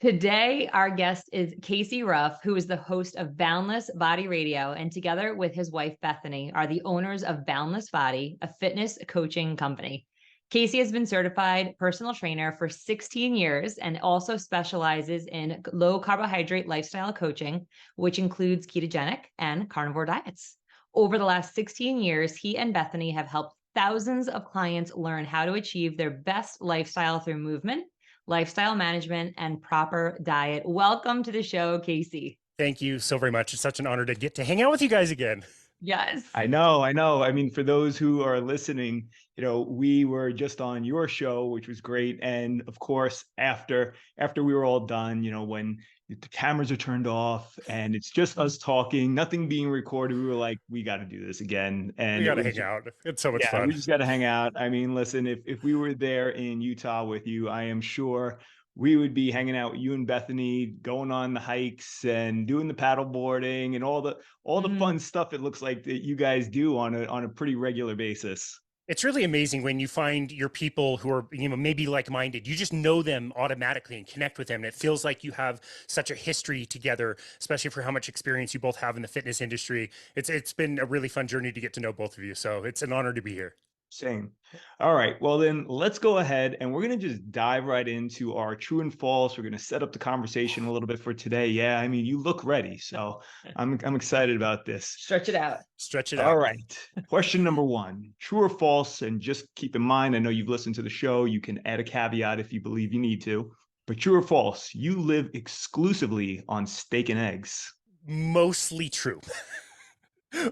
Today, our guest is Casey Ruff, who is the host of Boundless Body Radio, and together with his wife Bethany, are the owners of Boundless Body, a fitness coaching company. Casey has been certified personal trainer for 16 years and also specializes in low carbohydrate lifestyle coaching, which includes ketogenic and carnivore diets. Over the last 16 years, he and Bethany have helped thousands of clients learn how to achieve their best lifestyle through movement, lifestyle management, and proper diet. Welcome to the show, Casey. Thank you so very much. It's such an honor to get to hang out with you guys again. Yes. I know. I mean, for those who are listening, we were just on your show, which was great. And of course, after we were all done, when the cameras are turned off and it's just us talking, nothing being recorded, we were like, we got to do this again. And we got to hang out. It's so much fun. We just got to hang out. I mean, listen, if we were there in Utah with you, I am sure we would be hanging out with you and Bethany, going on the hikes and doing the paddle boarding and all the fun stuff it looks like that you guys do on a pretty regular basis. It's really amazing when you find your people who are, maybe like-minded. You just know them automatically and connect with them. And it feels like you have such a history together, especially for how much experience you both have in the fitness industry. It's been a really fun journey to get to know both of you. So it's an honor to be here. Same. All right. Well, then let's go ahead and we're going to just dive right into our true and false. We're going to set up the conversation a little bit for today. Yeah. I mean, you look ready. So I'm excited about this. Stretch it out. Stretch it out. All right. Question number one, true or false? And just keep in mind, I know you've listened to the show. You can add a caveat if you believe you need to, but true or false? You live exclusively on steak and eggs. Mostly true.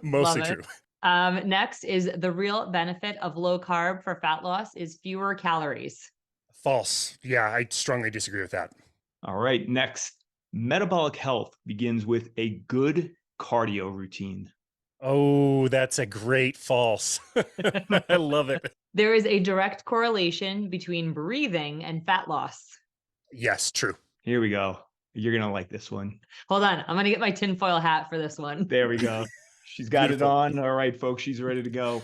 Mostly true. Next is the real benefit of low carb for fat loss is fewer calories. False. Yeah, I strongly disagree with that. All right. Next, metabolic health begins with a good cardio routine. Oh, that's a great false. I love it. There is a direct correlation between breathing and fat loss. Yes, true. Here we go. You're going to like this one. Hold on. I'm going to get my tinfoil hat for this one. There we go. She's got Beautiful. It on. All right, folks, she's ready to go.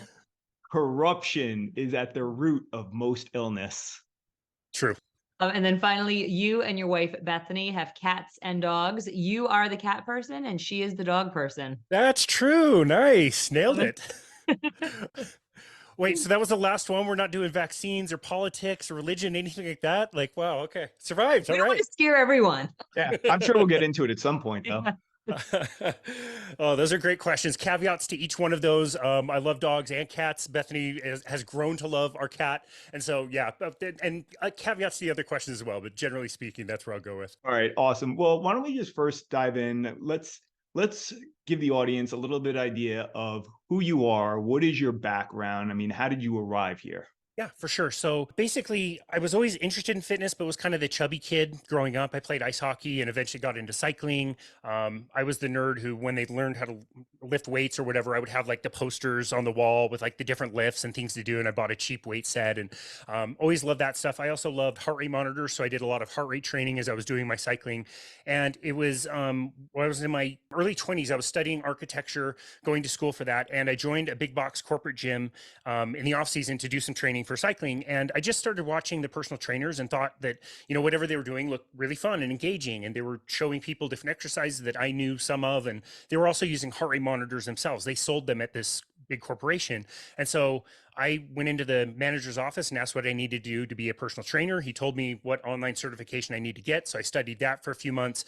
Corruption is at the root of most illness. True. And then finally, you and your wife, Bethany, have cats and dogs. You are the cat person and she is the dog person. That's true. Nice. Nailed it. Wait, so that was the last one? We're not doing vaccines or politics or religion, anything like that? Like, wow, okay. Survived. All right. Want to scare everyone. Yeah, I'm sure we'll get into it at some point, though. Oh, those are great questions. Caveats to each one of those. I love dogs and cats. Bethany has grown to love our cat. And so, yeah, and caveats to the other questions as well. But generally speaking, that's where I'll go with. All right, awesome. Well, why don't we just first dive in? Let's give the audience a little bit idea of who you are. What is your background? I mean, how did you arrive here? Yeah, for sure. So basically, I was always interested in fitness, but was kind of the chubby kid growing up. I played ice hockey and eventually got into cycling. I was the nerd who, when they learned how to lift weights or whatever, I would have like the posters on the wall with like the different lifts and things to do. And I bought a cheap weight set and always loved that stuff. I also loved heart rate monitors. So I did a lot of heart rate training as I was doing my cycling. And it was when I was in my early 20s, I was studying architecture, going to school for that. And I joined a big box corporate gym in the off season to do some training for cycling. And I just started watching the personal trainers and thought that, whatever they were doing looked really fun and engaging. And they were showing people different exercises that I knew some of. And they were also using heart rate monitors themselves. They sold them at this big corporation. And so I went into the manager's office and asked what I needed to do to be a personal trainer. He told me what online certification I need to get. So I studied that for a few months,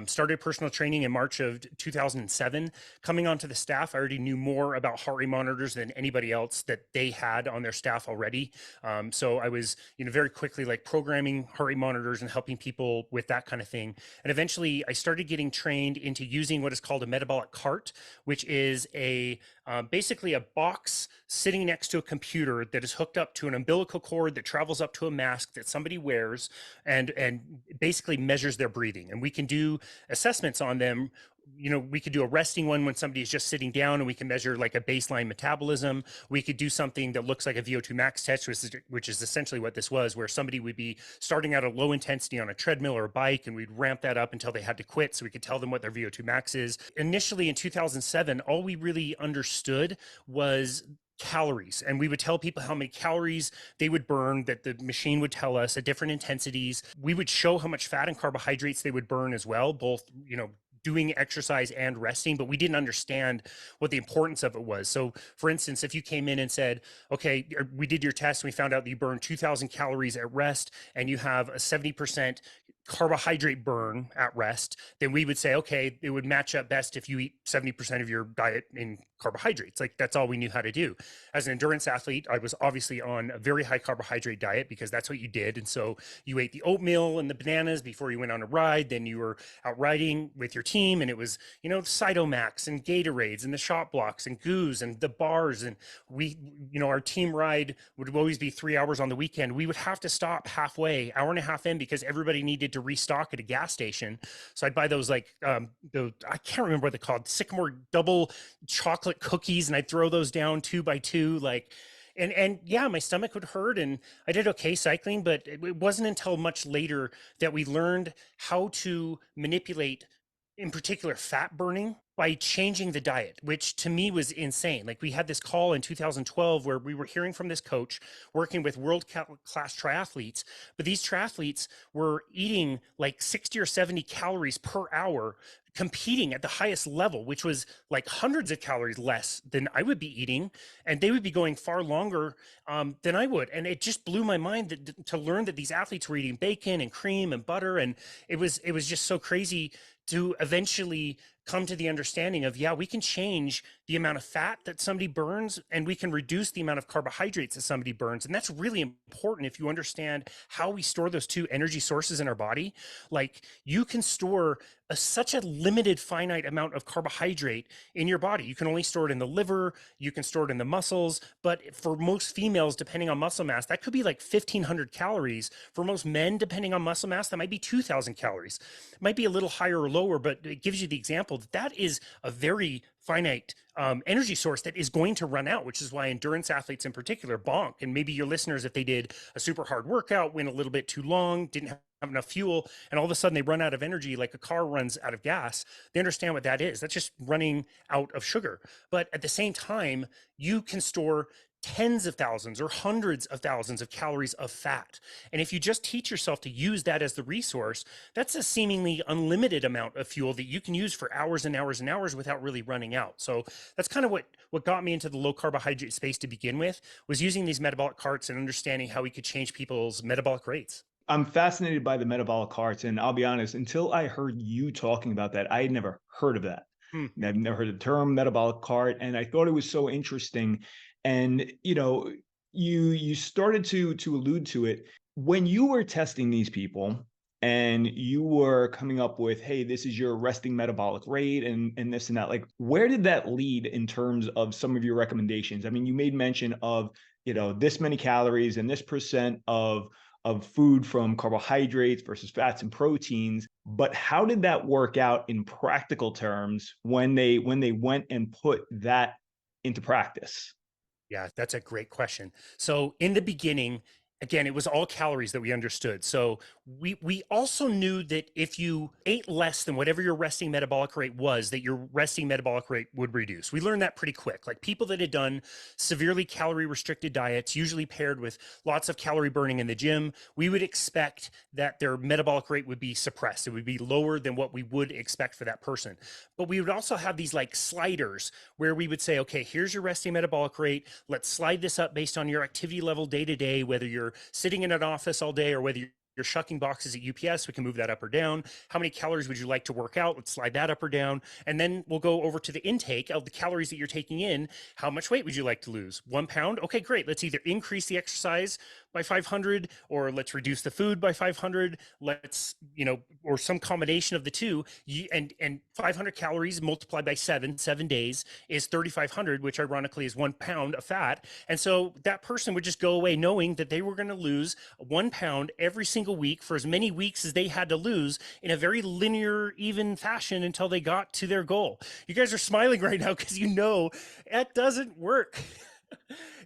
started personal training in March of 2007. Coming onto the staff, I already knew more about heart rate monitors than anybody else that they had on their staff already. So I was, very quickly like programming heart rate monitors and helping people with that kind of thing. And eventually I started getting trained into using what is called a metabolic cart, which is basically a box sitting next to a computer that is hooked up to an umbilical cord that travels up to a mask that somebody wears and basically measures their breathing. And we can do assessments on them. We could do a resting one when somebody is just sitting down and we can measure like a baseline metabolism. We could do something that looks like a VO2 max test, which is essentially what this was, where somebody would be starting out at low intensity on a treadmill or a bike, and we'd ramp that up until they had to quit so we could tell them what their VO2 max is. Initially in 2007, all we really understood was calories, and we would tell people how many calories they would burn, that the machine would tell us at different intensities. We would show how much fat and carbohydrates they would burn as well, both, doing exercise and resting, but we didn't understand what the importance of it was. So for instance, if you came in and said, okay, we did your test and we found out that you burn 2,000 calories at rest and you have a 70% carbohydrate burn at rest, then we would say, okay, it would match up best if you eat 70% of your diet in carbohydrates. Like, that's all we knew how to do. As an endurance athlete, I was obviously on a very high carbohydrate diet because that's what you did. And so you ate the oatmeal and the bananas before you went on a ride. Then you were out riding with your team, and it was, Cytomax and Gatorades and the shot blocks and goos and the bars. And we, our team ride would always be 3 hours on the weekend. We would have to stop halfway, hour and a half in, because everybody needed to restock at a gas station. So I'd buy those I can't remember what they're called, Sycamore double chocolate cookies, and I'd throw those down 2 by 2, and yeah, my stomach would hurt, and I did okay cycling, but it wasn't until much later that we learned how to manipulate, in particular, fat burning by changing the diet, which to me was insane. Like, we had this call in 2012 where we were hearing from this coach working with world-class triathletes, but these triathletes were eating like 60 or 70 calories per hour, competing at the highest level, which was like hundreds of calories less than I would be eating, and they would be going far longer than I would. And it just blew my mind to learn that these athletes were eating bacon and cream and butter, and it was just so crazy to eventually come to the understanding of, yeah, we can change the amount of fat that somebody burns, and we can reduce the amount of carbohydrates that somebody burns. And that's really important if you understand how we store those two energy sources in our body. Like, you can store such a limited, finite amount of carbohydrate in your body. You can only store it in the liver, you can store it in the muscles, but for most females, depending on muscle mass, that could be like 1,500 calories. For most men, depending on muscle mass, that might be 2,000 calories. It might be a little higher or lower, but it gives you the example that that is a very finite energy source that is going to run out, which is why endurance athletes in particular bonk. And maybe your listeners, if they did a super hard workout, went a little bit too long, didn't have enough fuel, and all of a sudden they run out of energy like a car runs out of gas, they understand what that is. That's just running out of sugar. But at the same time, you can store tens of thousands or hundreds of thousands of calories of fat. And if you just teach yourself to use that as the resource, that's a seemingly unlimited amount of fuel that you can use for hours and hours and hours without really running out. So that's kind of what got me into the low carbohydrate space to begin with, was using these metabolic carts and understanding how we could change people's metabolic rates. I'm fascinated by the metabolic carts, and I'll be honest, until I heard you talking about that, I had never heard of that. I've never heard the term metabolic cart, and I thought it was so interesting. And you started to allude to it when you were testing these people, and you were coming up with, hey, this is your resting metabolic rate and this and that. Like, where did that lead in terms of some of your recommendations? I mean, you made mention of, this many calories and this percent of food from carbohydrates versus fats and proteins. But how did that work out in practical terms when they went and put that into practice? Yeah, that's a great question. So in the beginning, again, it was all calories that we understood. So we also knew that if you ate less than whatever your resting metabolic rate was, that your resting metabolic rate would reduce. We learned that pretty quick. Like, people that had done severely calorie restricted diets, usually paired with lots of calorie burning in the gym, we would expect that their metabolic rate would be suppressed. It would be lower than what we would expect for that person. But we would also have these like sliders where we would say, okay, here's your resting metabolic rate. Let's slide this up based on your activity level day to day, whether you're sitting in an office all day or whether you're shucking boxes at UPS, we can move that up or down. How many calories would you like to work out? Let's slide that up or down. And then we'll go over to the intake of the calories that you're taking in. How much weight would you like to lose? 1 pound? Okay, great. Let's either increase the exercise by 500, or let's reduce the food by 500. Let's, or some combination of the two. And 500 calories multiplied by 7 days is 3,500, which ironically is 1 pound of fat. And so that person would just go away knowing that they were going to lose 1 pound every single week for as many weeks as they had to lose in a very linear, even fashion until they got to their goal. You guys are smiling right now because that doesn't work.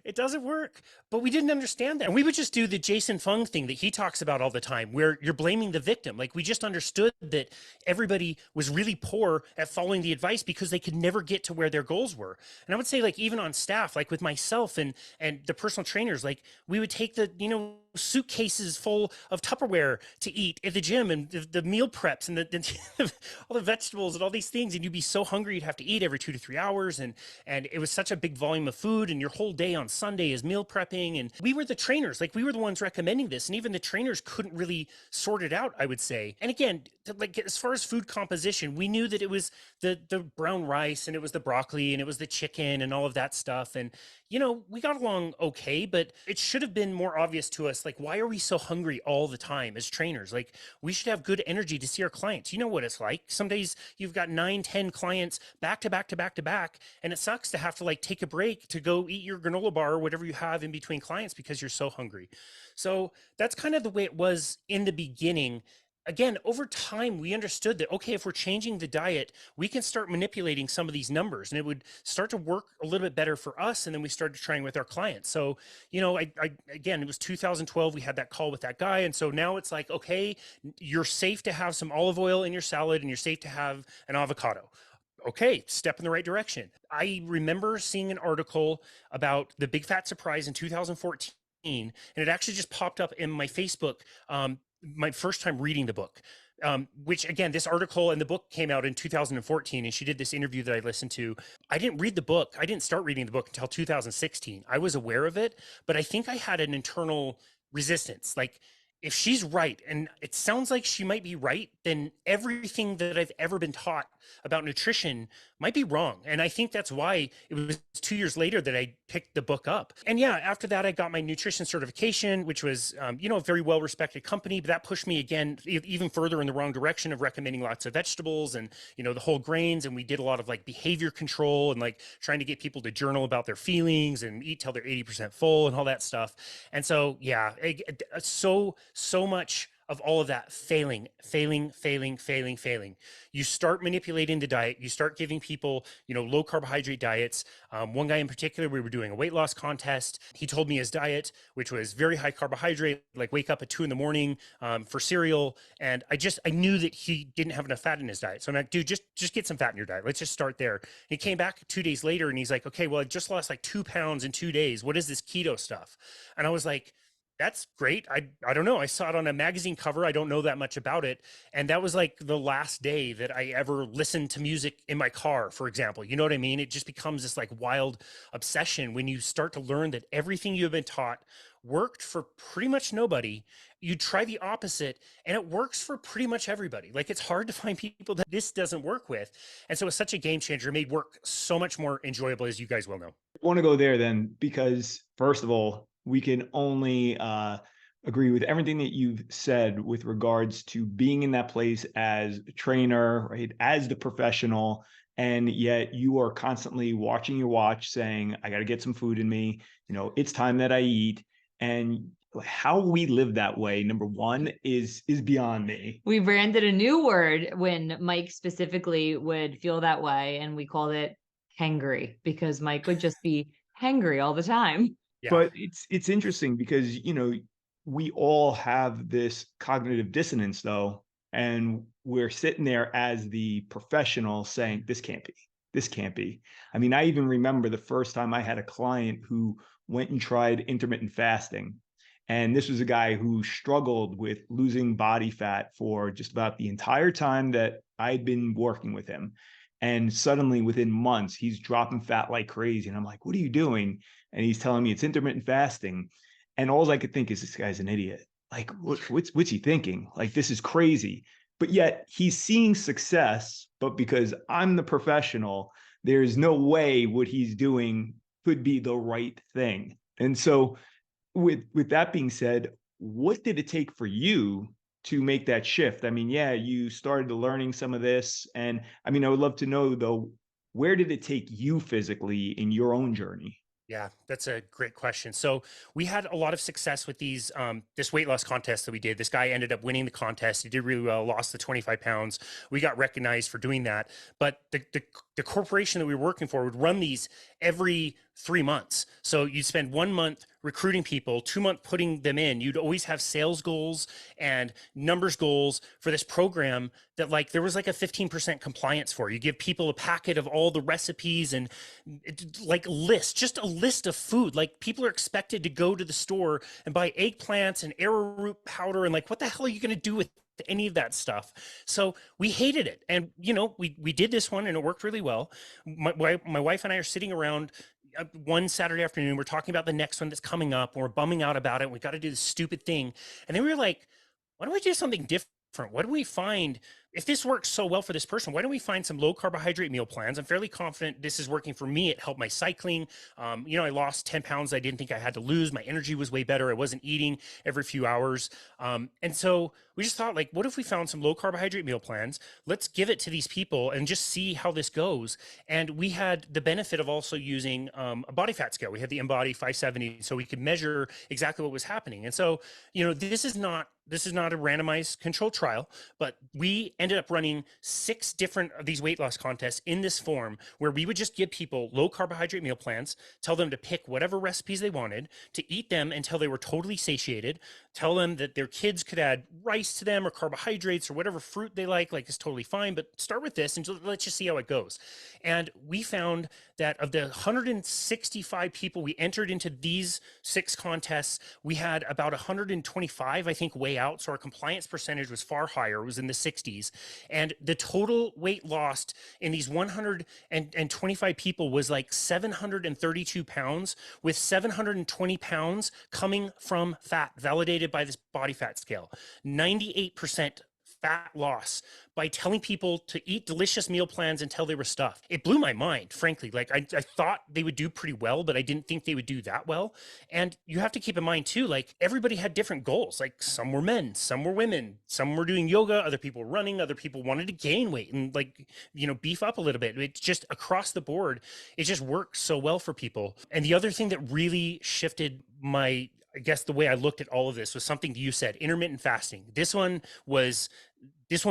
It doesn't work. But we didn't understand that. And we would just do the Jason Fung thing that he talks about all the time, where you're blaming the victim. Like, we just understood that everybody was really poor at following the advice because they could never get to where their goals were. And I would say, like, even on staff, like with myself and the personal trainers, like, we would take the, suitcases full of Tupperware to eat at the gym, and the meal preps and all the vegetables and all these things. And you'd be so hungry, you'd have to eat every 2 to 3 hours. And it was such a big volume of food, and your whole day on Sunday is meal prepping. And we were the trainers, like, we were the ones recommending this. And even the trainers couldn't really sort it out, I would say. And again, like, as far as food composition, we knew that it was the brown rice, and it was the broccoli, and it was the chicken, and all of that stuff. And we got along okay, but it should have been more obvious to us. Like, why are we so hungry all the time as trainers? Like, we should have good energy to see our clients. You know what it's like. Some days you've got 9, 10 clients back to back to back to back, and it sucks to have to, like, take a break to go eat your granola bar or whatever you have in between clients because you're so hungry. So that's kind of the way it was in the beginning. Again, over time, we understood that, okay, if we're changing the diet, we can start manipulating some of these numbers, and it would start to work a little bit better for us. And then we started trying with our clients. So, again, it was 2012. We had that call with that guy. And so now it's like, okay, you're safe to have some olive oil in your salad, and you're safe to have an avocado. Okay, step in the right direction. I remember seeing an article about the big fat surprise in 2014, and it actually just popped up in my Facebook, my first time reading the book, which, again, this article and the book came out in 2014, and she did this interview that I listened to. I didn't read the book. I didn't start reading the book until 2016. I was aware of it, but I think I had an internal resistance. Like, if she's right, and it sounds like she might be right, then everything that I've ever been taught about nutrition might be wrong. And I think that's why it was 2 years later that I picked the book up. And yeah, after that, I got my nutrition certification, which was, a very well-respected company, but that pushed me again, even further in the wrong direction of recommending lots of vegetables and, the whole grains. And we did a lot of, like, behavior control and, like, trying to get people to journal about their feelings and eat till they're 80% full and all that stuff. And so, yeah, so much of all of that failing. You start manipulating the diet. You start giving people, low carbohydrate diets. One guy in particular, we were doing a weight loss contest. He told me his diet, which was very high carbohydrate, like wake up at 2 a.m. For cereal. And I knew that he didn't have enough fat in his diet. So I'm like, dude, just get some fat in your diet. Let's just start there. And he came back 2 days later, and he's like, okay, well, I just lost like 2 pounds in 2 days. What is this keto stuff? And I was like, that's great. I don't know. I saw it on a magazine cover. I don't know that much about it. And that was like the last day that I ever listened to music in my car, for example. You know what I mean? It just becomes this, like, wild obsession when you start to learn that everything you have been taught worked for pretty much nobody. You try the opposite, and it works for pretty much everybody. Like, it's hard to find people that this doesn't work with. And so it's such a game changer. It made work so much more enjoyable, as you guys well know. I want to go there then, because first of all, we can only agree with everything that you've said with regards to being in that place as a trainer, right, as the professional, and yet you are constantly watching your watch saying, I got to get some food in me, it's time that I eat. And how we live that way, number one, is beyond me. We branded a new word when Mike specifically would feel that way, and we called it hangry, because Mike would just be hangry all the time. Yeah. But it's interesting because, we all have this cognitive dissonance, though, and we're sitting there as the professional saying, this can't be. I mean, I even remember the first time I had a client who went and tried intermittent fasting. And this was a guy who struggled with losing body fat for just about the entire time that I'd been working with him. And suddenly, within months, he's dropping fat like crazy. And I'm like, what are you doing? And he's telling me it's intermittent fasting. And all I could think is, this guy's an idiot. Like, what's he thinking? Like, this is crazy. But yet he's seeing success. But because I'm the professional, there's no way what he's doing could be the right thing. And so with that being said, what did it take for you to make that shift? I mean, yeah, you started learning some of this. And I mean, I would love to know, though, where did it take you physically in your own journey? Yeah, that's a great question. So we had a lot of success with these, this weight loss contest that we did. This guy ended up winning the contest. He did really well, lost the 25 pounds. We got recognized for doing that. But the the corporation that we were working for would run these every 3 months. So you'd spend 1 month recruiting people, 2 months putting them in. You'd always have sales goals and numbers goals for this program that like there was like a 15% compliance for. You give people a packet of all the recipes and like just a list of food. Like people are expected to go to the store and buy eggplants and arrowroot powder and like what the hell are you going to do with any of that stuff? So we hated it. And we did this one and it worked really well. My wife and I are sitting around one Saturday afternoon, we're talking about the next one that's coming up and we're bumming out about it. We got to do this stupid thing. And then we were like, why don't we do something different? What do we find if this works so well for this person? Why don't we find some low carbohydrate meal plans? I'm fairly confident this is working for me. It helped my cycling. I lost 10 pounds I didn't think I had to lose. My energy was way better. I wasn't eating every few hours. And so we just thought, like, what if we found some low carbohydrate meal plans? Let's give it to these people and just see how this goes. And we had the benefit of also using a body fat scale. We had the Embody 570, so we could measure exactly what was happening. And so, this is not a randomized controlled trial, but we ended up running 6 different of these weight loss contests in this form where we would just give people low carbohydrate meal plans, tell them to pick whatever recipes they wanted, to eat them until they were totally satiated, tell them that their kids could add rice to them or carbohydrates or whatever fruit they like it's totally fine, but start with this and let's just see how it goes. And we found that of the 165 people we entered into these 6 contests, we had about 125, I think, weigh out. So our compliance percentage was far higher. It was in the 60s. And the total weight lost in these 125 people was like 732 pounds, with 720 pounds coming from fat, validated by this body fat scale. 98% fat loss by telling people to eat delicious meal plans until they were stuffed. It blew my mind, frankly. Like I thought they would do pretty well, but I didn't think they would do that well. And you have to keep in mind too, like everybody had different goals. Like some were men, some were women, some were doing yoga, other people were running, other people wanted to gain weight and beef up a little bit. It's just across the board, it just works so well for people. And the other thing that really shifted I guess the way I looked at all of this was something you said, intermittent fasting. This one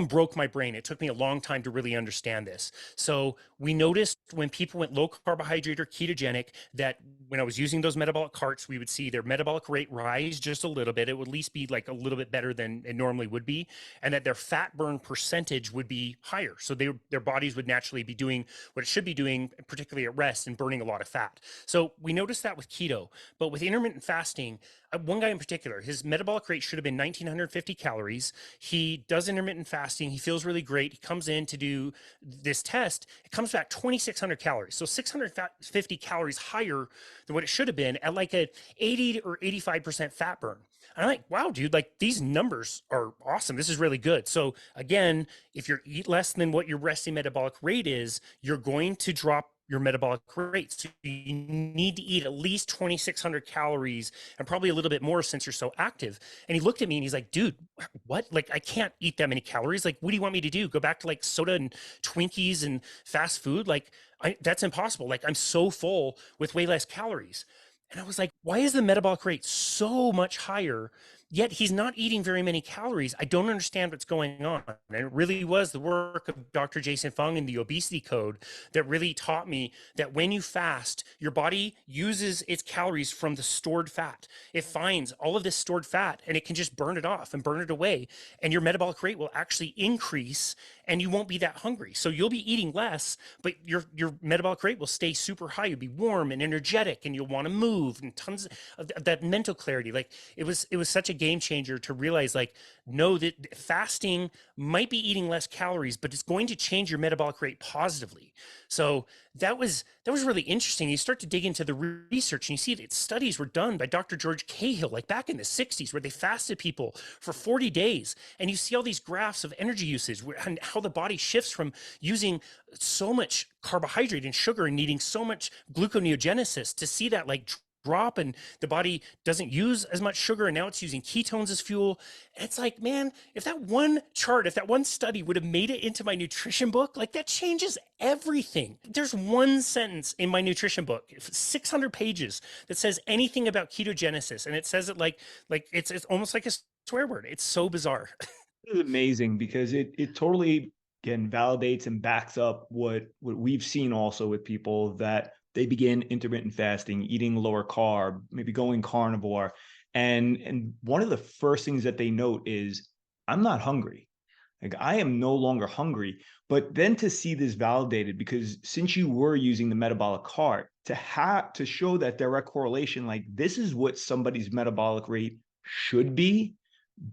broke my brain. It took me a long time to really understand this. So we noticed when people went low carbohydrate or ketogenic that when I was using those metabolic carts, we would see their metabolic rate rise just a little bit. It would at least be like a little bit better than it normally would be. And that their fat burn percentage would be higher. So their bodies would naturally be doing what it should be doing, particularly at rest and burning a lot of fat. So we noticed that with keto, but with intermittent fasting, one guy in particular, his metabolic rate should have been 1,950 calories. He does intermittent fasting. He feels really great. He comes in to do this test. It comes back 2,600 calories. So 650 calories higher than what it should have been at like a 80 or 85% fat burn. And I'm like, wow, dude, like these numbers are awesome. This is really good. So again, if you eat less than what your resting metabolic rate is, you're going to drop your metabolic rate. So you need to eat at least 2,600 calories and probably a little bit more since you're so active. And he looked at me and he's like, dude, what? Like, I can't eat that many calories. Like, what do you want me to do? Go back to like soda and Twinkies and fast food? Like, that's impossible. Like, I'm so full with way less calories. And I was like, why is the metabolic rate so much higher? Yet he's not eating very many calories. I don't understand what's going on. And it really was the work of Dr. Jason Fung and the obesity code that really taught me that when you fast, your body uses its calories from the stored fat. It finds all of this stored fat and it can just burn it off and burn it away. And your metabolic rate will actually increase and you won't be that hungry. So you'll be eating less, but your metabolic rate will stay super high. You'll be warm and energetic and you'll want to move and tons of that mental clarity. Like it was such a game changer to realize like, no, that fasting might be eating less calories, but it's going to change your metabolic rate positively. So that was really interesting. You start to dig into the research and you see that studies were done by Dr. George Cahill, like back in the 60s, where they fasted people for 40 days. And you see all these graphs of energy usage and how the body shifts from using so much carbohydrate and sugar and needing so much gluconeogenesis to see that like drop and the body doesn't use as much sugar and now it's using ketones as fuel. And it's like, man, if that one chart, if that one study would have made it into my nutrition book, like that changes everything. There's one sentence in my nutrition book, 600 pages, that says anything about ketogenesis. And it says it like it's almost like a swear word. It's so bizarre. It's amazing because it totally again, validates and backs up what we've seen also with people that they begin intermittent fasting, eating lower carb, maybe going carnivore. And one of the first things that they note is, I'm not hungry. Like, I am no longer hungry. But then to see this validated, because since you were using the metabolic cart, to show that direct correlation, like this is what somebody's metabolic rate should be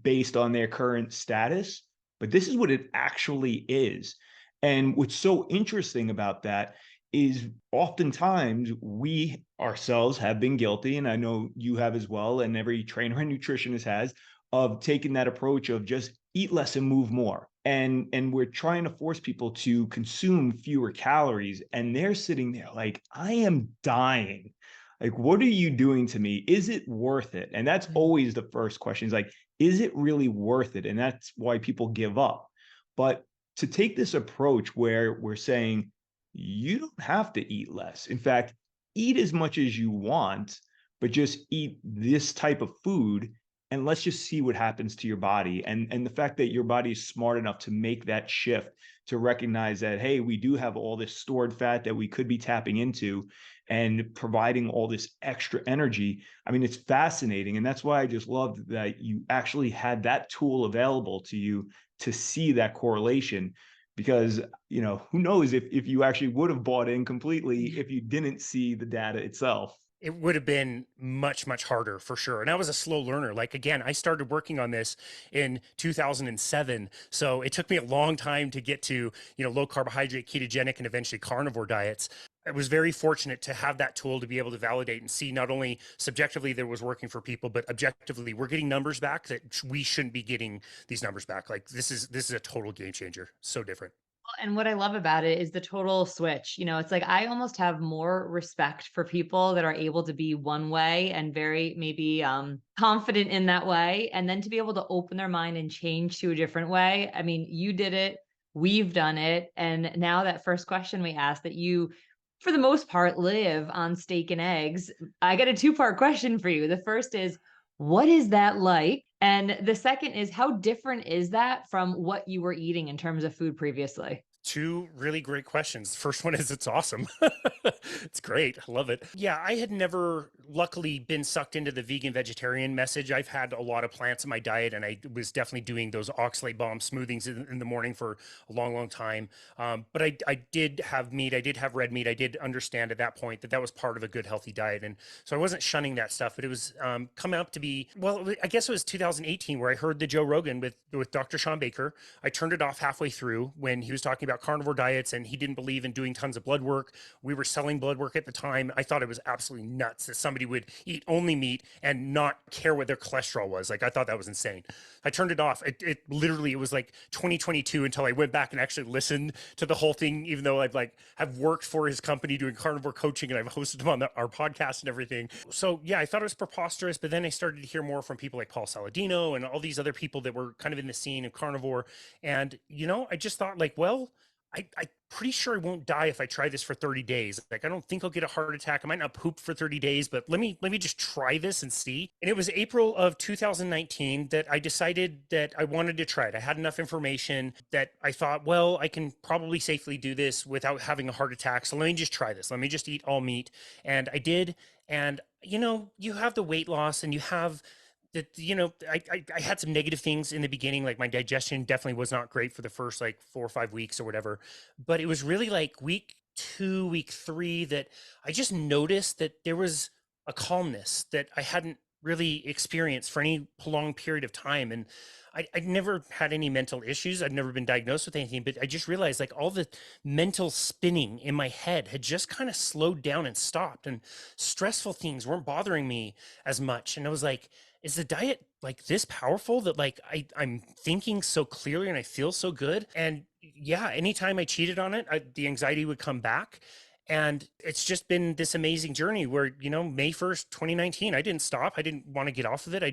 based on their current status, but this is what it actually is. And what's so interesting about that is oftentimes we ourselves have been guilty, and I know you have as well, and every trainer and nutritionist has, of taking that approach of just eat less and move more. And we're trying to force people to consume fewer calories, and they're sitting there like, I am dying. Like, what are you doing to me? Is it worth it? And that's always the first question, is like, is it really worth it? And that's why people give up. But to take this approach where we're saying, you don't have to eat less. In fact, eat as much as you want, but just eat this type of food, and let's just see what happens to your body. And the fact that your body is smart enough to make that shift, to recognize that, hey, we do have all this stored fat that we could be tapping into and providing all this extra energy. I mean, it's fascinating. And that's why I just loved that you actually had that tool available to you to see that correlation. Because, you know, who knows if you actually would have bought in completely if you didn't see the data itself. It would have been much, much harder for sure. And I was a slow learner. Like, again, I started working on this in 2007. So it took me a long time to get to, low carbohydrate, ketogenic, and eventually carnivore diets. I was very fortunate to have that tool to be able to validate and see not only subjectively that it was working for people, but objectively we're getting numbers back that we shouldn't be getting these numbers back. Like, this is a total game changer. So different. And what I love about it is the total switch. It's like I almost have more respect for people that are able to be one way and very maybe confident in that way. And then to be able to open their mind and change to a different way. I mean, you did it, we've done it. And now that first question we asked that you, for the most part, live on steak and eggs. I got a two-part question for you. The first is, what is that like? And the second is, how different is that from what you were eating in terms of food previously? Two really great questions. The first one is, it's awesome. It's great. I love it. Yeah, I had never luckily been sucked into the vegan vegetarian message. I've had a lot of plants in my diet, and I was definitely doing those oxalate bomb smoothings in the morning for a long, long time. But I did have meat. I did have red meat. I did understand at that point that was part of a good, healthy diet. And so I wasn't shunning that stuff, but it was coming up to be, well, I guess it was 2018 where I heard the Joe Rogan with Dr. Sean Baker. I turned it off halfway through when he was talking about carnivore diets, and he didn't believe in doing tons of blood work. We were selling blood work at the time. I thought it was absolutely nuts that somebody would eat only meat and not care what their cholesterol was. Like, I thought that was insane. I turned it off. It literally, it was like 2022 until I went back and actually listened to the whole thing, even though have worked for his company doing carnivore coaching, and I've hosted him on our podcast and everything. So yeah, I thought it was preposterous, but then I started to hear more from people like Paul Saladino and all these other people that were kind of in the scene of carnivore. And, I just thought, like, well, I'm pretty sure I won't die if I try this for 30 days. Like, I don't think I'll get a heart attack. I might not poop for 30 days, but let me just try this and see. And it was April of 2019 that I decided that I wanted to try it. I had enough information that I thought, well, I can probably safely do this without having a heart attack. So let me just try this. Let me just eat all meat. And I did. And, you have the weight loss, and you have that, I had some negative things in the beginning, like my digestion definitely was not great for the first 4 or 5 weeks or whatever. But it was really like week 2, week 3 that I just noticed that there was a calmness that I hadn't really experienced for any prolonged period of time. And I'd never had any mental issues. I'd never been diagnosed with anything, but I just realized all the mental spinning in my head had just kind of slowed down and stopped, and stressful things weren't bothering me as much. And I was like, is the diet this powerful that I'm thinking so clearly and I feel so good? And yeah, anytime I cheated on it, the anxiety would come back. And it's just been this amazing journey where, May 1st, 2019, I didn't stop. I didn't want to get off of it.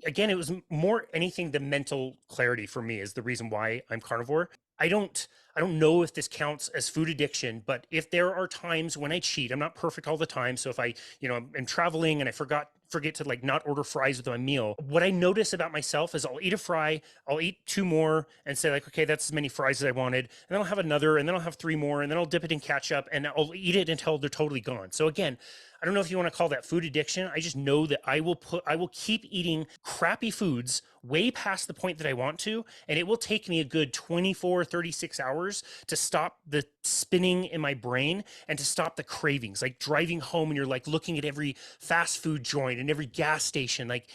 Again, it was more anything, the mental clarity for me is the reason why I'm carnivore. I don't know if this counts as food addiction, but if there are times when I cheat, I'm not perfect all the time. So if I, am traveling and I forgot forget to like not order fries with my meal. What I notice about myself is I'll eat a fry, I'll eat 2 more and say like, okay, that's as many fries as I wanted. And then I'll have another, and then I'll have 3 more, and then I'll dip it in ketchup, and I'll eat it until they're totally gone. So again, I don't know if you want to call that food addiction. I just know that I will keep eating crappy foods way past the point that I want to. And it will take me a good 24, 36 hours to stop the spinning in my brain and to stop the cravings, like driving home and you're like looking at every fast food joint and every gas station. Like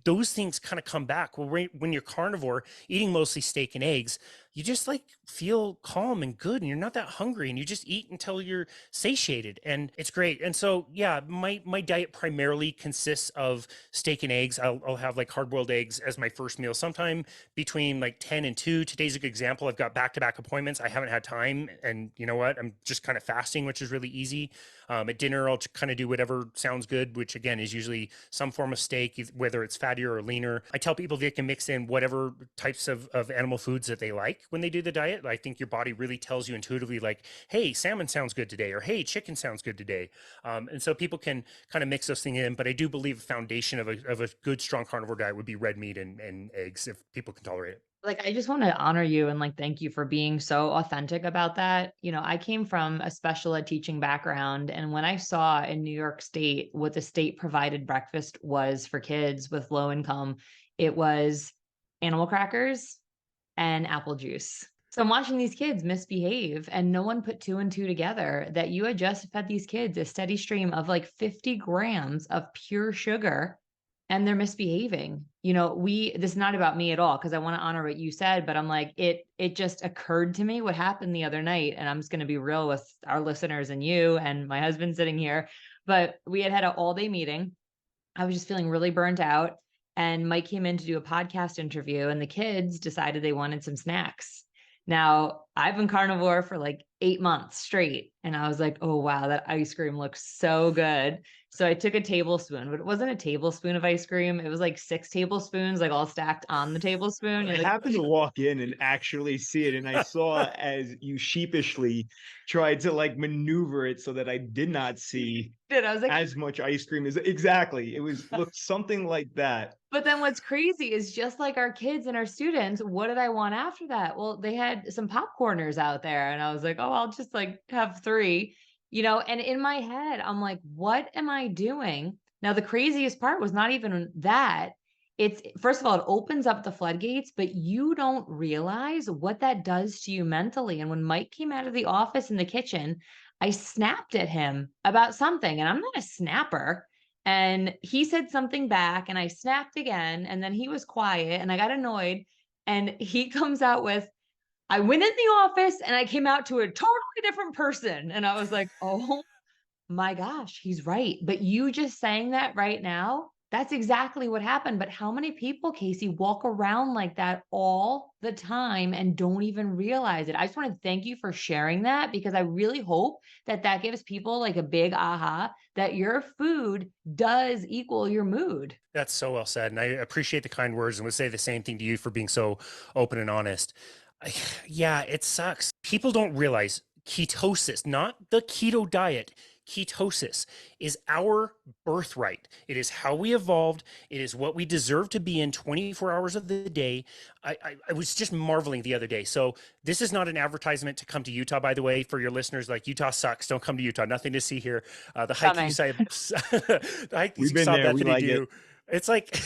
those things kind of come back. Well, when you're carnivore, eating mostly steak and eggs, you just like feel calm and good, and you're not that hungry, and you just eat until you're satiated, and it's great. And so, yeah, my diet primarily consists of steak and eggs. I'll have like hard-boiled eggs as my first meal, sometime between like 10 and 2. Today's a good example. I've got back-to-back appointments. I haven't had time, and you know what? I'm just kind of fasting, which is really easy. At dinner, I'll kind of do whatever sounds good, which again is usually some form of steak, whether it's fattier or leaner. I tell people they can mix in whatever types of animal foods that they like when they do the diet. I think your body really tells you intuitively, like, hey, salmon sounds good today, or hey, chicken sounds good today. And so people can kind of mix those things in. But I do believe the foundation of a good, strong carnivore diet would be red meat and eggs, if people can tolerate it. Like, I just want to honor you and like thank you for being so authentic about that. I came from a special ed teaching background, and when I saw in New York State what the state provided breakfast was for kids with low income, it was animal crackers and apple juice. So I'm watching these kids misbehave, and no one put 2 and 2 together that you had just fed these kids a steady stream of like 50 grams of pure sugar, and they're misbehaving. This is not about me at all, because I want to honor what you said, but I'm like, it just occurred to me what happened the other night. And I'm just going to be real with our listeners and you and my husband sitting here. But we had an all-day meeting. I was just feeling really burnt out. And Mike came in to do a podcast interview, and the kids decided they wanted some snacks. Now, I've been carnivore for like 8 months straight. And I was like, oh, wow, that ice cream looks so good. So I took a tablespoon, but it wasn't a tablespoon of ice cream. It was like 6 tablespoons, like all stacked on the tablespoon. I happened to walk in and actually see it, and I saw as you sheepishly tried to like maneuver it so that I did not see I was like, as much ice cream as exactly. It looked something like that. But then what's crazy is, just like our kids and our students, what did I want after that? Well, they had some popcorners out there, and I was like, oh, I'll just like have 3, and in my head, I'm like, what am I doing? Now, the craziest part was not even that. It's, first of all, it opens up the floodgates, but you don't realize what that does to you mentally. And when Mike came out of the office in the kitchen, I snapped at him about something, and I'm not a snapper. And he said something back, and I snapped again, and then he was quiet, and I got annoyed, and he comes out with, I went in the office and I came out to a totally different person. And I was like, oh my gosh, he's right. But you just saying that right now, that's exactly what happened. But how many people, Casey, walk around like that all the time and don't even realize it? I just want to thank you for sharing that, because I really hope that that gives people like a big aha that your food does equal your mood. That's so well said. And I appreciate the kind words, and would say the same thing to you for being so open and honest. Yeah, it sucks. People don't realize ketosis, not the keto diet. Ketosis is our birthright. It is how we evolved. It is what we deserve to be in 24 hours of the day. I was just marveling the other day. So this is not an advertisement to come to Utah, by the way, for your listeners. Like, Utah sucks. Don't come to Utah. Nothing to see here. The hike you saw, the hike you saw Bethany do. It's like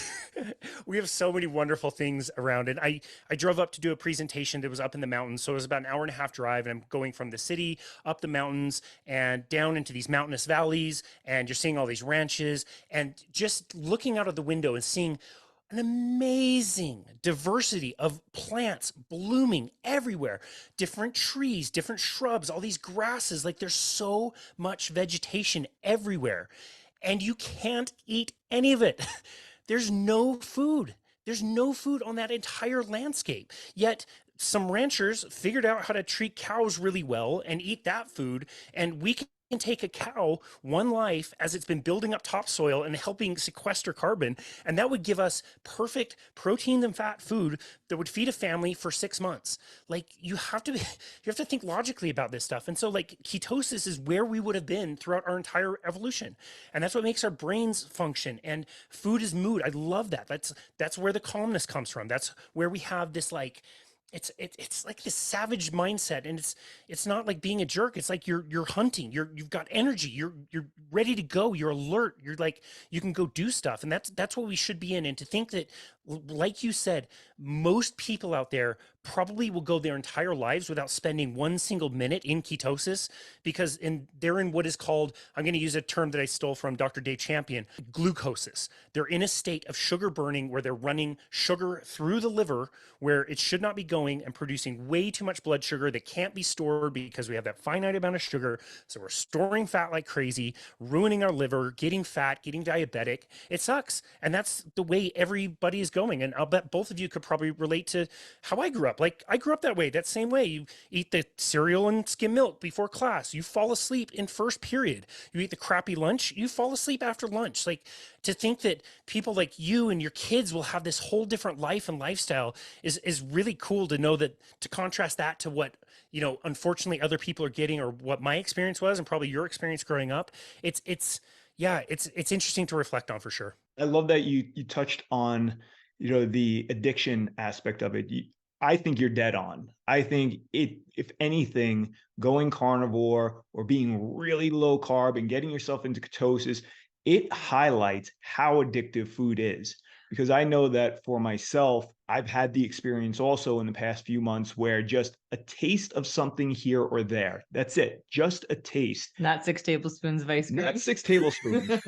we have so many wonderful things around. And I drove up to do a presentation that was up in the mountains. So it was about an 1.5 hour drive, and I'm going from the city up the mountains and down into these mountainous valleys. And you're seeing all these ranches, and just looking out of the window and seeing an amazing diversity of plants blooming everywhere, different trees, different shrubs, all these grasses. Like, there's so much vegetation everywhere. And you can't eat any of it. There's no food. There's no food on that entire landscape. Yet some ranchers figured out how to treat cows really well and eat that food. And we can can take a cow, one life, as it's been building up topsoil and helping sequester carbon, and that would give us perfect protein and fat food that would feed a family for 6 months. Like, you have to think logically about this stuff. And so, like, ketosis is where we would have been throughout our entire evolution, and that's what makes our brains function. And food is mood. I love that. That's where the calmness comes from. That's where we have this, like, it's like this savage mindset, and it's not like being a jerk. It's like you're hunting. You've got energy. You're ready to go. You're alert. You're like, you can go do stuff, and that's what we should be in. And to think that, like you said, most people out there probably will go their entire lives without spending one single minute in ketosis, because they're in what is called, I'm going to use a term that I stole from Dr. Dave Champion, glucosis. They're in a state of sugar burning where they're running sugar through the liver where it should not be going, and producing way too much blood sugar that can't be stored because we have that finite amount of sugar. So we're storing fat like crazy, ruining our liver, getting fat, getting diabetic. It sucks. And that's the way everybody is going. And I'll bet both of you could probably relate to how I grew up. Like, I grew up that way, that same way. You eat the cereal and skim milk before class. You fall asleep in first period. You eat the crappy lunch. You fall asleep after lunch. Like, to think that people like you and your kids will have this whole different life and lifestyle is really cool to know, that to contrast that to what, unfortunately other people are getting, or what my experience was and probably your experience growing up. It's interesting to reflect on, for sure. I love that you touched on, the addiction aspect of it. I think you're dead on. I think if anything, going carnivore or being really low carb and getting yourself into ketosis, it highlights how addictive food is. Because I know that for myself, I've had the experience also in the past few months where just a taste of something here or there, that's it, just a taste. Not 6 tablespoons of ice cream. Not 6 tablespoons.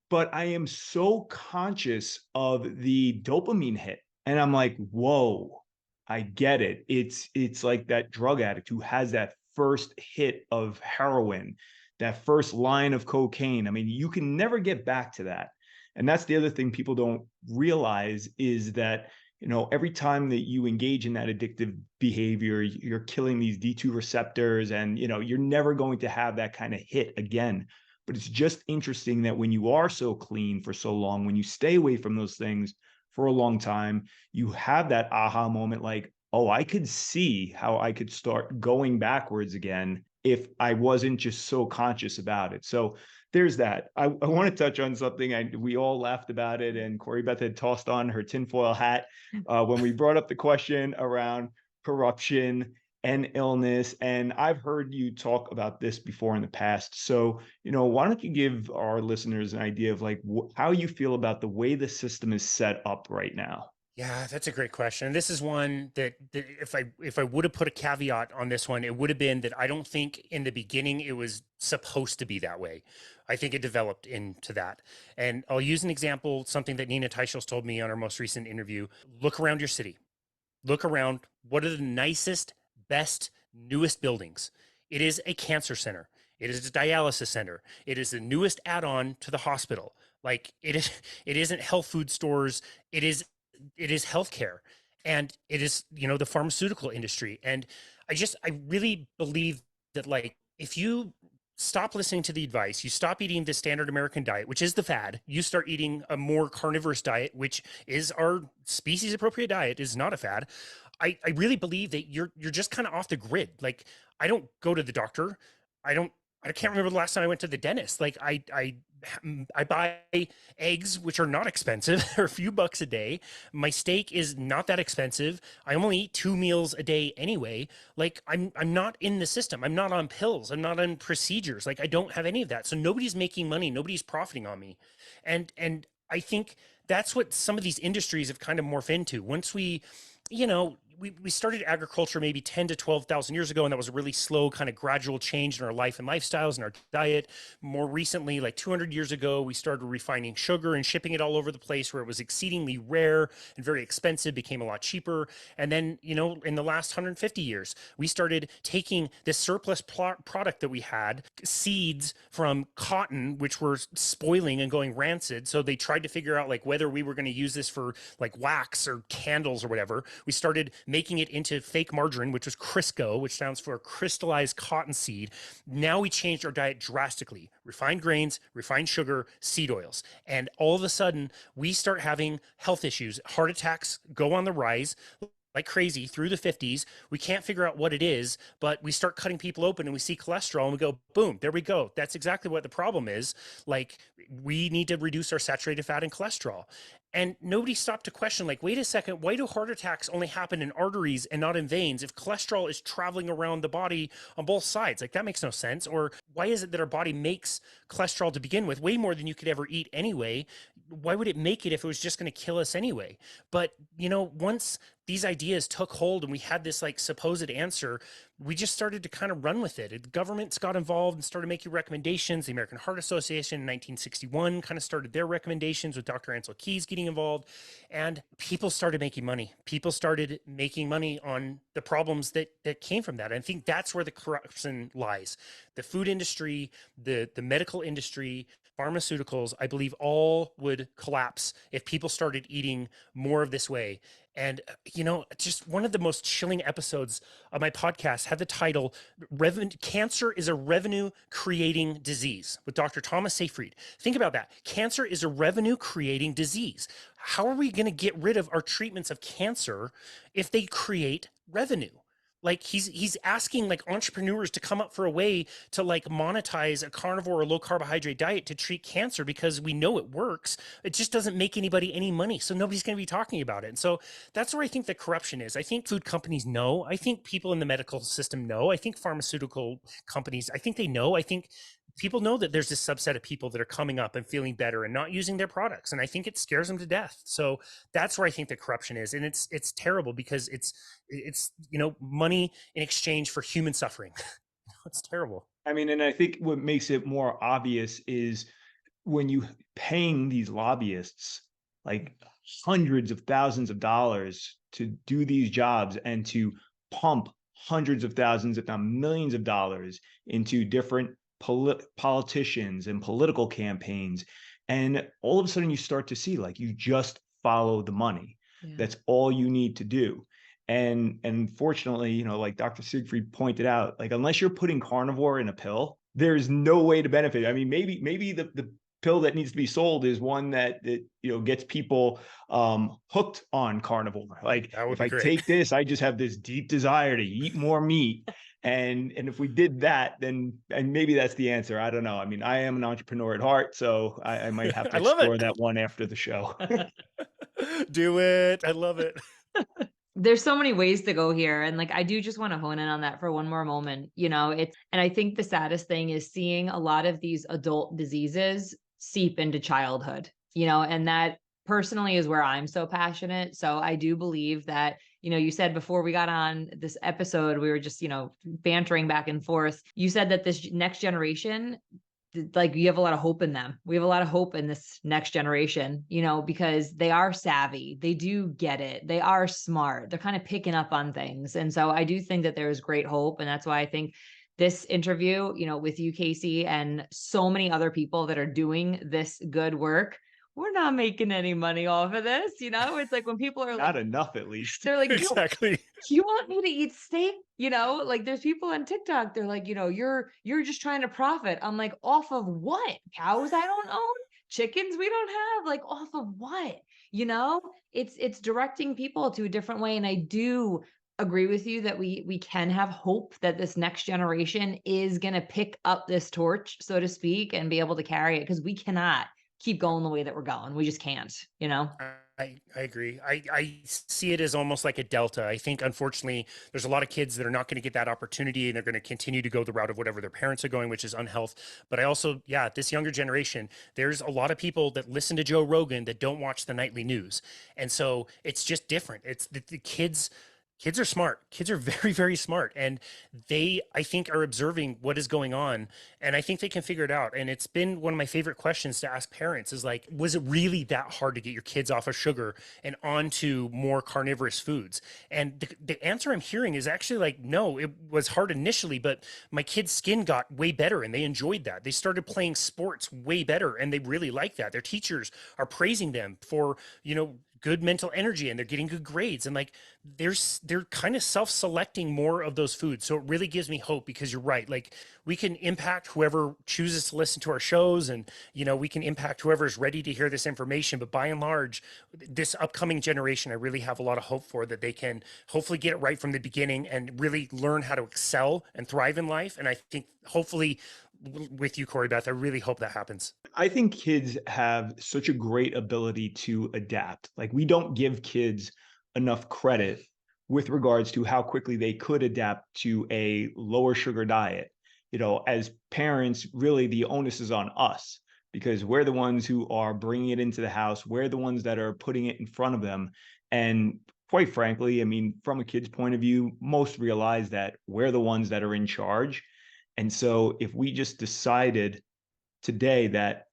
But I am so conscious of the dopamine hit. And I'm like, whoa, I get it. It's like that drug addict who has that first hit of heroin, that first line of cocaine. I mean, you can never get back to that. And that's the other thing people don't realize, is that, every time that you engage in that addictive behavior, you're killing these D2 receptors, and, you're never going to have that kind of hit again. But it's just interesting that when you are so clean for so long, when you stay away from those things for a long time, you have that aha moment, like, oh, I could see how I could start going backwards again if I wasn't just so conscious about it. So there's that. I want to touch on something. We all laughed about it, and Corey Beth had tossed on her tinfoil hat when we brought up the question around corruption and illness. And I've heard you talk about this before in the past. So, why don't you give our listeners an idea of like how you feel about the way the system is set up right now? Yeah, that's a great question. This is one that if I would have put a caveat on this one, it would have been that I don't think in the beginning it was supposed to be that way. I think it developed into that. And I'll use an example, something that Nina Teicholz told me on our most recent interview. Look around your city. Look around. What are the nicest, best, newest buildings? It is a cancer center. It is a dialysis center. It is the newest add-on to the hospital. Like, it isn't health food stores. It is healthcare, and it is, the pharmaceutical industry. And I really believe that, like, if you stop listening to the advice, you stop eating the standard American diet, which is the fad, you start eating a more carnivorous diet, which is our species appropriate diet, is not a fad. I really believe that you're just kind of off the grid. Like, I don't go to the doctor. I can't remember the last time I went to the dentist. Like, I buy eggs, which are not expensive. They're a few bucks a day. My steak is not that expensive. I only eat 2 meals a day anyway. Like, I'm not in the system. I'm not on pills. I'm not on procedures. Like, I don't have any of that. So nobody's making money. Nobody's profiting on me. And I think that's what some of these industries have kind of morphed into. Once we started agriculture maybe 10 to 12,000 years ago, and that was a really slow kind of gradual change in our life and lifestyles and our diet. More recently, like 200 years ago, we started refining sugar and shipping it all over the place, where it was exceedingly rare and very expensive, became a lot cheaper. And then, in the last 150 years, we started taking this surplus product that we had, seeds from cotton, which were spoiling and going rancid. So they tried to figure out like whether we were going to use this for like wax or candles or whatever. We started making it into fake margarine, which was Crisco, which stands for crystallized cottonseed. Now we changed our diet drastically. Refined grains, refined sugar, seed oils. And all of a sudden, we start having health issues. Heart attacks go on the rise like crazy through the 50s. We can't figure out what it is, but we start cutting people open and we see cholesterol and we go, boom, there we go. That's exactly what the problem is. Like, we need to reduce our saturated fat and cholesterol. And nobody stopped to question, like, wait a second, why do heart attacks only happen in arteries and not in veins if cholesterol is traveling around the body on both sides? Like, that makes no sense. Or why is it that our body makes cholesterol to begin with, way more than you could ever eat anyway? Why would it make it if it was just going to kill us anyway? But, you know, once these ideas took hold and we had this like supposed answer, we just started to kind of run with it. The governments got involved and started making recommendations. The American Heart Association in 1961 kind of started their recommendations with Dr. Ansel Keys getting involved, and people started making money. People started making money on the problems that came from that. And I think that's where the corruption lies. The food industry, the medical industry, pharmaceuticals, I believe all would collapse if people started eating more of this way. And, you know, just one of the most chilling episodes of my podcast had the title, Cancer is a Revenue Creating Disease, with Dr. Thomas Seyfried. Think about that. Cancer is a revenue creating disease. How are we going to get rid of our treatments of cancer if they create revenue? Like, he's asking like entrepreneurs to come up for a way to like monetize a carnivore or low carbohydrate diet to treat cancer, because we know it works. It just doesn't make anybody any money. So nobody's going to be talking about it. And so that's where I think the corruption is. I think food companies know. I think people in the medical system know. I think pharmaceutical companies, I think they know. I think people know that there's this subset of people that are coming up and feeling better and not using their products. And I think it scares them to death. So that's where I think the corruption is. And it's terrible, because it's, you know, money in exchange for human suffering. It's terrible. I mean, and I think what makes it more obvious is when you paying these lobbyists like hundreds of thousands of dollars to do these jobs and to pump hundreds of thousands, if not millions of dollars into different politicians and political campaigns. And all of a sudden you start to see, like, you just follow the money. Yeah. That's all you need to do. And fortunately, you know, like Dr. Siegfried pointed out, like, unless you're putting carnivore in a pill, there's no way to benefit. I mean, maybe the pill that needs to be sold is one that you know, gets people hooked on carnivore. Like, if I take this, I just have this deep desire to eat more meat. And if we did that, then, and maybe that's the answer. I don't know. I mean, I am an entrepreneur at heart, so I might have to explore that one after the show. Do it. I love it. There's so many ways to go here. And like, I do just want to hone in on that for one more moment. You know, and I think the saddest thing is seeing a lot of these adult diseases seep into childhood, you know, and that personally is where I'm so passionate. So I do believe that, you know, you said before we got on this episode, we were just, you know, bantering back and forth. You said that this next generation, like, you have a lot of hope in them. We have a lot of hope in this next generation, you know, because they are savvy. They do get it. They are smart. They're kind of picking up on things. And so I do think that there is great hope. And that's why I think this interview, you know, with you, Casey, and so many other people that are doing this good work, we're not making any money off of this. You know, it's like when people are not enough, at least. They're like, exactly. You want me to eat steak? You know, like, there's people on TikTok. They're like, you know, you're just trying to profit. I'm like, off of what? Cows I don't own? Chickens we don't have? Like, off of what? You know, it's directing people to a different way. And I do agree with you that we can have hope that this next generation is going to pick up this torch, so to speak, and be able to carry it, because we cannot keep going the way that we're going. We just can't, you know? I agree. I see it as almost like a delta. I think, unfortunately, there's a lot of kids that are not going to get that opportunity, and they're going to continue to go the route of whatever their parents are going, which is unhealth. But I also, this younger generation, there's a lot of people that listen to Joe Rogan that don't watch the nightly news. And so it's just different. It's the kids are smart. Kids are very, very smart. And they, I think, are observing what is going on. And I think they can figure it out. And it's been one of my favorite questions to ask parents is like, was it really that hard to get your kids off of sugar and onto more carnivorous foods? And the answer I'm hearing is actually like, no, it was hard initially, but my kids' skin got way better and they enjoyed that. They started playing sports way better and they really like that. Their teachers are praising them for, you know, good mental energy and they're getting good grades. And like, they're kind of self-selecting more of those foods. So it really gives me hope, because you're right. Like, we can impact whoever chooses to listen to our shows, and, we can impact whoever is ready to hear this information. But by and large, this upcoming generation, I really have a lot of hope for, that they can hopefully get it right from the beginning and really learn how to excel and thrive in life. And I think hopefully with you, Corey Beth, I really hope that happens. I think kids have such a great ability to adapt. Like, we don't give kids enough credit with regards to how quickly they could adapt to a lower sugar diet. As parents, really the onus is on us, because we're the ones who are bringing it into the house. We're the ones that are putting it in front of them. And quite frankly, I mean, from a kid's point of view, most realize that we're the ones that are in charge. And so if we just decided today that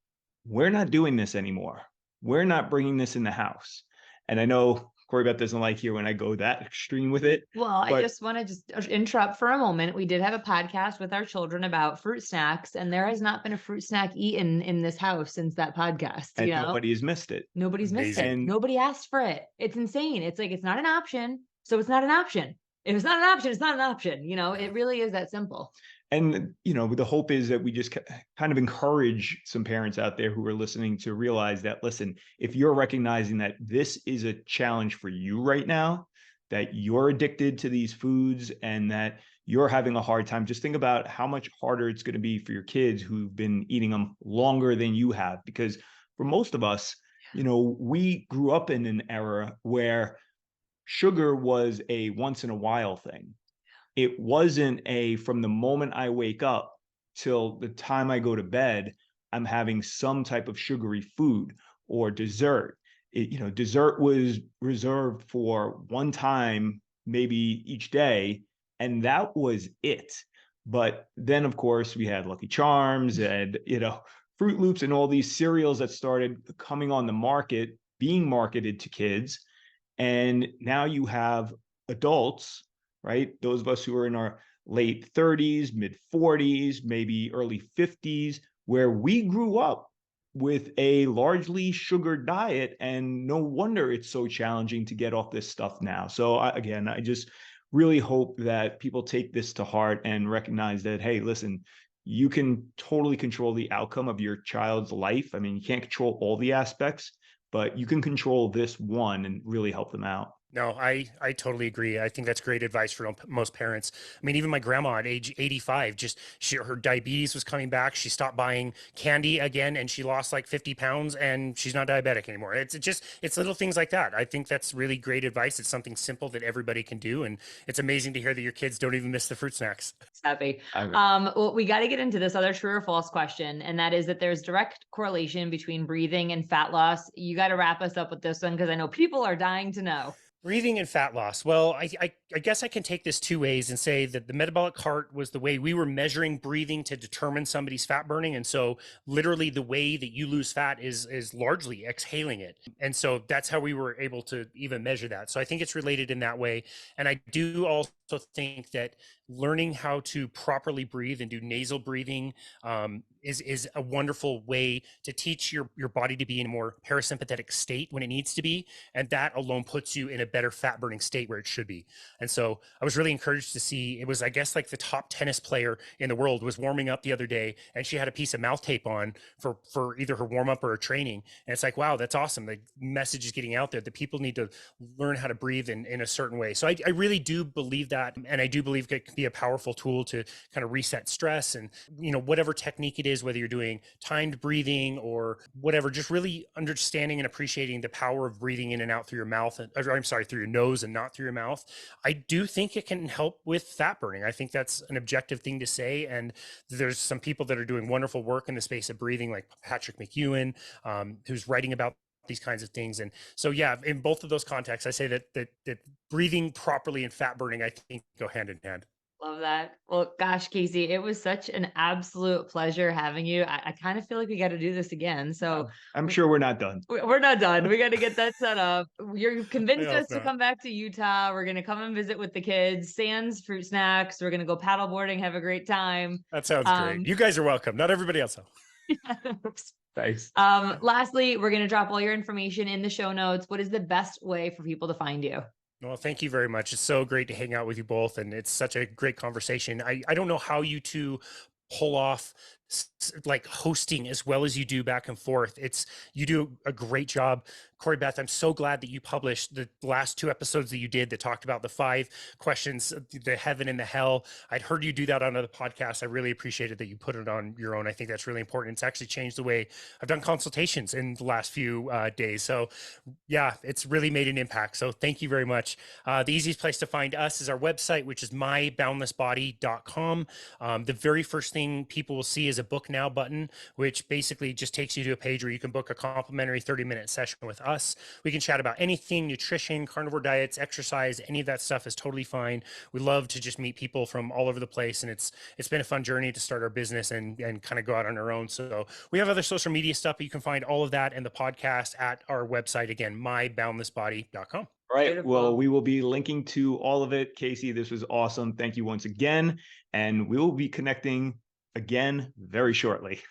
we're not doing this anymore, we're not bringing this in the house. And I know Corey Beth doesn't like here when I go that extreme with it. Well, I just want to just interrupt for a moment. We did have a podcast with our children about fruit snacks, and there has not been a fruit snack eaten in this house since that podcast. And nobody has missed it. Nobody's missed it. And Nobody asked for it. It's insane. It's like, it's not an option, so it's not an option. If it's not an option, it's not an option. It really is that simple. And, the hope is that we just kind of encourage some parents out there who are listening to realize that, listen, if you're recognizing that this is a challenge for you right now, that you're addicted to these foods and that you're having a hard time, just think about how much harder it's going to be for your kids who've been eating them longer than you have. Because for most of us, we grew up in an era where sugar was a once in a while thing. It wasn't from the moment I wake up till the time I go to bed, I'm having some type of sugary food or dessert. Dessert was reserved for one time, maybe each day, and that was it. But then, of course, we had Lucky Charms and, Fruit Loops and all these cereals that started coming on the market, being marketed to kids. And now you have adults, right? Those of us who are in our late 30s, mid 40s, maybe early 50s, where we grew up with a largely sugar diet, and no wonder it's so challenging to get off this stuff now. So I just really hope that people take this to heart and recognize that, hey, listen, you can totally control the outcome of your child's life. I mean, you can't control all the aspects, but you can control this one and really help them out. No, I totally agree. I think that's great advice for most parents. I mean, even my grandma at age 85, her diabetes was coming back. She stopped buying candy again, and she lost like 50 pounds, and she's not diabetic anymore. It's little things like that. I think that's really great advice. It's something simple that everybody can do. And it's amazing to hear that your kids don't even miss the fruit snacks. Happy. Well, we got to get into this other true or false question. And that is that there's direct correlation between breathing and fat loss. You got to wrap us up with this one, because I know people are dying to know. Breathing and fat loss. Well, I guess I can take this two ways and say that the metabolic cart was the way we were measuring breathing to determine somebody's fat burning. And so literally the way that you lose fat is largely exhaling it. And so that's how we were able to even measure that. So I think it's related in that way. And I do also think that learning how to properly breathe and do nasal breathing is a wonderful way to teach your body to be in a more parasympathetic state when it needs to be. And that alone puts you in a better fat burning state where it should be. And so I was really encouraged to see, it was, I guess, like the top tennis player in the world was warming up the other day, and she had a piece of mouth tape on for either her warm up or her training. And it's like, wow, that's awesome. The message is getting out there that people need to learn how to breathe in a certain way. So I really do believe that. And I do believe it can be a powerful tool to kind of reset stress, and, whatever technique it is, whether you're doing timed breathing or whatever, just really understanding and appreciating the power of breathing in and out through your mouth, through your nose and not through your mouth. I do think it can help with fat burning. I think that's an objective thing to say. And there's some people that are doing wonderful work in the space of breathing, like Patrick McEwen, who's writing about these kinds of things. And so, yeah, in both of those contexts, I say that breathing properly and fat burning, I think, go hand in hand. Love that. Well, gosh, Casey, it was such an absolute pleasure having you. I kind of feel like we got to do this again. So I'm sure we're not done. We're not done. We got to get that set up. You're convinced us to come back to Utah. We're going to come and visit with the kids. Sans fruit snacks. We're going to go paddle boarding, have a great time. That sounds great. You guys are welcome. Not everybody else though. Thanks. Lastly, we're going to drop all your information in the show notes. What is the best way for people to find you? Well, thank you very much. It's so great to hang out with you both, and it's such a great conversation. I don't know how you two pull off like hosting as well as you do back and forth. You do a great job. Corey Beth, I'm so glad that you published the last 2 episodes that you did that talked about the 5 questions, the heaven and the hell. I'd heard you do that on other podcasts. I really appreciated that you put it on your own. I think that's really important. It's actually changed the way I've done consultations in the last few days. So yeah, it's really made an impact. So thank you very much. The easiest place to find us is our website, which is myboundlessbody.com. The very first thing people will see is a book now button, which basically just takes you to a page where you can book a complimentary 30-minute session with us. We can chat about anything, nutrition, carnivore diets, exercise, any of that stuff is totally fine. We love to just meet people from all over the place. And it's been a fun journey to start our business and kind of go out on our own. So we have other social media stuff, but you can find all of that and the podcast at our website, again, myboundlessbody.com. All right. Beautiful. Well, we will be linking to all of it. Casey, this was awesome. Thank you once again. And we will be connecting again very shortly.